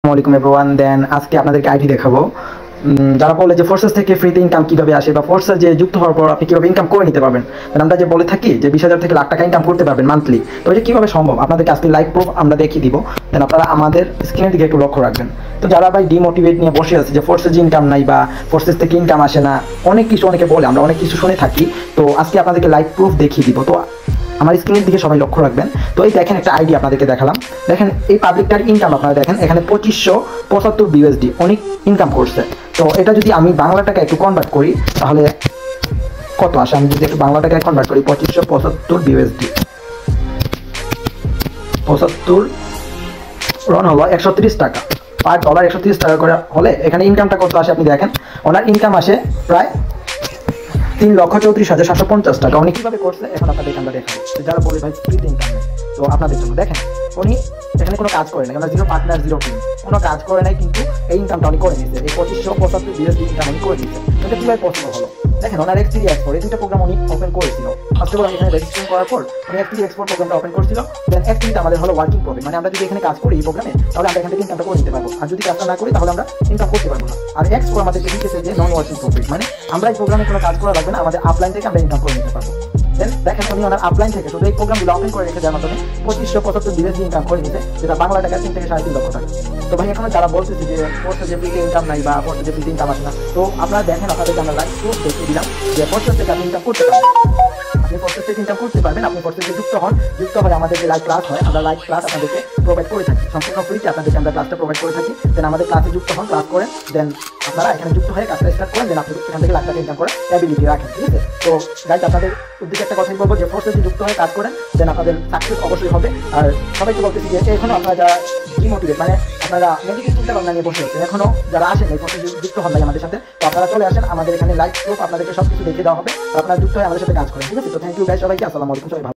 আসসালামু আলাইকুম এভরিওয়ান। দেন আজকে আপনাদেরকে আইডি দেখাবো। যারা বলে যে ফোর্সেস থেকে ফ্রিতে ইনকাম কিভাবে আসে বা ফোর্সেস যে যুক্ত হওয়ার পর আপনি কিভাবে ইনকাম করে নিতে পারবেন। আমরা যে বলে থাকি যে 20,000 থেকে লাখ টাকা ইনকাম করতে পারবেন মান্থলি, তো এটা কিভাবে সম্ভব আপনাদেরকে আজকে লাইভ প্রুফ আমরা দেখিয়ে দিব। দেন আপনারা আমাদের স্ক্রিনের দিকে একটু লক্ষ্য রাখবেন। তো যারা ভাই ডিমোটিভেট নিয়ে বসে আছে যে ফোর্সেস ইনকাম নাই বা ফোর্সেস থেকে ইনকাম আসে না, অনেক কিছু অনেকে বলে, আমরা অনেক কিছু শুনে থাকি। তো আজকে আপনাদেরকে লাইভ প্রুফ দেখিয়ে দিব। তো আমার স্ক্রিনের দিকে সবাই লক্ষ্য রাখবেন। তো এই দেখেন একটা আইডি আপনাদেরকে দেখালাম। দেখেন এই পাবলিকটার ইনকাম আপনারা দেখেন, এখানে 2575 বিউএসডি অনেক ইনকাম করছে। তো এটা যদি আমি বাংলা টাকা একটু কনভার্ট করি তাহলে কত আসে, আমি যদি একটু বাংলা টাকায় কনভার্ট করি 2575 বিউএসডি 75 রন হলো 130 টাকা পার ডলার, 130 টাকা করে হলে এখানে ইনকামটা কত আসে আপনি দেখেন। ওনার ইনকাম আসে প্রায় 3,34,750 টাকা। উনি কিভাবে করছে এখন আপনাদের আমরা দেখাবো। যারা বলে ভাই ফ্রিতে ইনকাম নেই, তো আপনাদের জন্য দেখেন উনি এখানে কোনো কাজ করে নাই, ওনার জিরো পার্টনার জিরো টিম, কোনো কাজ করে নাই, কিন্তু এই ইনকামটা উনি করে নিয়েছে। এই 2575 বিউএসডি ইনকাম উনি করে নিয়েছে। এটা কিভাবে পসিবল হলো দেখেন। ওনার এক্সিডি এক্সপোর্ট এই দুটো প্রোগ্রাম উনি ওপেন করেছিল। ফার্স্ট অফ অল এখানে রেজিস্ট্রেশন করার পর উনি এক্সিডি এক্সপোর্ট প্রোগ্রামটা ওপেন করেছিল। দেন এক্সিডিটা আমাদের হলো ওয়ার্কিং প্রফিট, মানে আমরা যদি এখানে কাজ করি এই প্রোগ্রামে তাহলে আমরা এখান থেকে ইনকামটা করে নিতে পারবো, আর যদি কাজটা না করি তাহলে আমরা ইনকাম করতে পারবো না। আর এক্সপোর্ট আমাদেরকে দিতেছে যে নন ওয়ার্কিং প্রফিট, মানে আমরা এই প্রোগ্রামে কোনো কাজ করা লাগবে না, আমাদের আপলাইন থেকে আমরা ইনকাম করে নিতে পারবো। দেন দেখেন উনি ওনার আপলাইন থেকে শুধু এই প্রোগ্রামগুলো ওপেন করে রেখে যার মাধ্যমে 2575 বিউএসডি ইনকাম করে নিতে, যেটা বাংলা টাকা 3 থেকে 3.5 লক্ষ টাকা। তো ভাই এখন যারা বলতেছে যে ফোর্সে যে ফ্রিতে ইনকাম নাই বা ফোর্সে যে ফ্রিতে ইনকাম আসে না, তো আপনারা দেখেন আপনাদেরকে আমরা লাইভ প্রুফ দেখিয়ে দিলাম যে ফোর্সেস থেকে আপনি ইনকাম করতে পারবেন। আপনি ফোর্সেস থেকে ইনকাম করতে পারবেন। আপনি ফোর্সেসে যুক্ত হন, যুক্ত হয়ে আমাদের যে লাইভ ক্লাস হয়, আমরা লাইভ ক্লাস আপনাদেরকে প্রোভাইড করে থাকি সম্পূর্ণ ফ্রিতে। আপনাদেরকে আমরা ক্লাসটা প্রোভাইড করে থাকি। দেন আমাদের ক্লাসে যুক্ত হন, ক্লাস করেন, দেন আপনারা এখানে যুক্ত হয়ে কাজটা স্টার্ট করেন। দেন আপনি এখান থেকে লাখ টাকা ইনকাম করার অ্যাবিলিটি রাখেন, ঠিক আছে? তো গাইজ আপনাদের উদ্দেশ্যে একটা কথাই বলবো যে ফোর্সেসে যুক্ত হয়ে কাজ করেন, দেন আপনাদের সাকসেস অবশ্যই হবে। আর সবাইকে বলতেছি যে এখনো আপনারা যারা ডিমোটিভেট, মানে আপনারা নেগেটিভ চিন্তা ভাবনা নিয়ে বসে আছেন, এখনো যারা আসেন এই ফোর্সেসে যুক্ত হন নাই আমাদের সাথে, তো আপনারা চলে আসেন আমাদের এখানে লাইভ প্রুফ আপনাদেরকে সবকিছু দেখিয়ে দেওয়া হবে। আপনারা যুক্ত হয়ে আমাদের সাথে কাজ করেন, ঠিক আছে? তো থ্যাংক ইউ গাইজ, সবাইকে আসসালামু আলাইকুম, সবাই ভালো।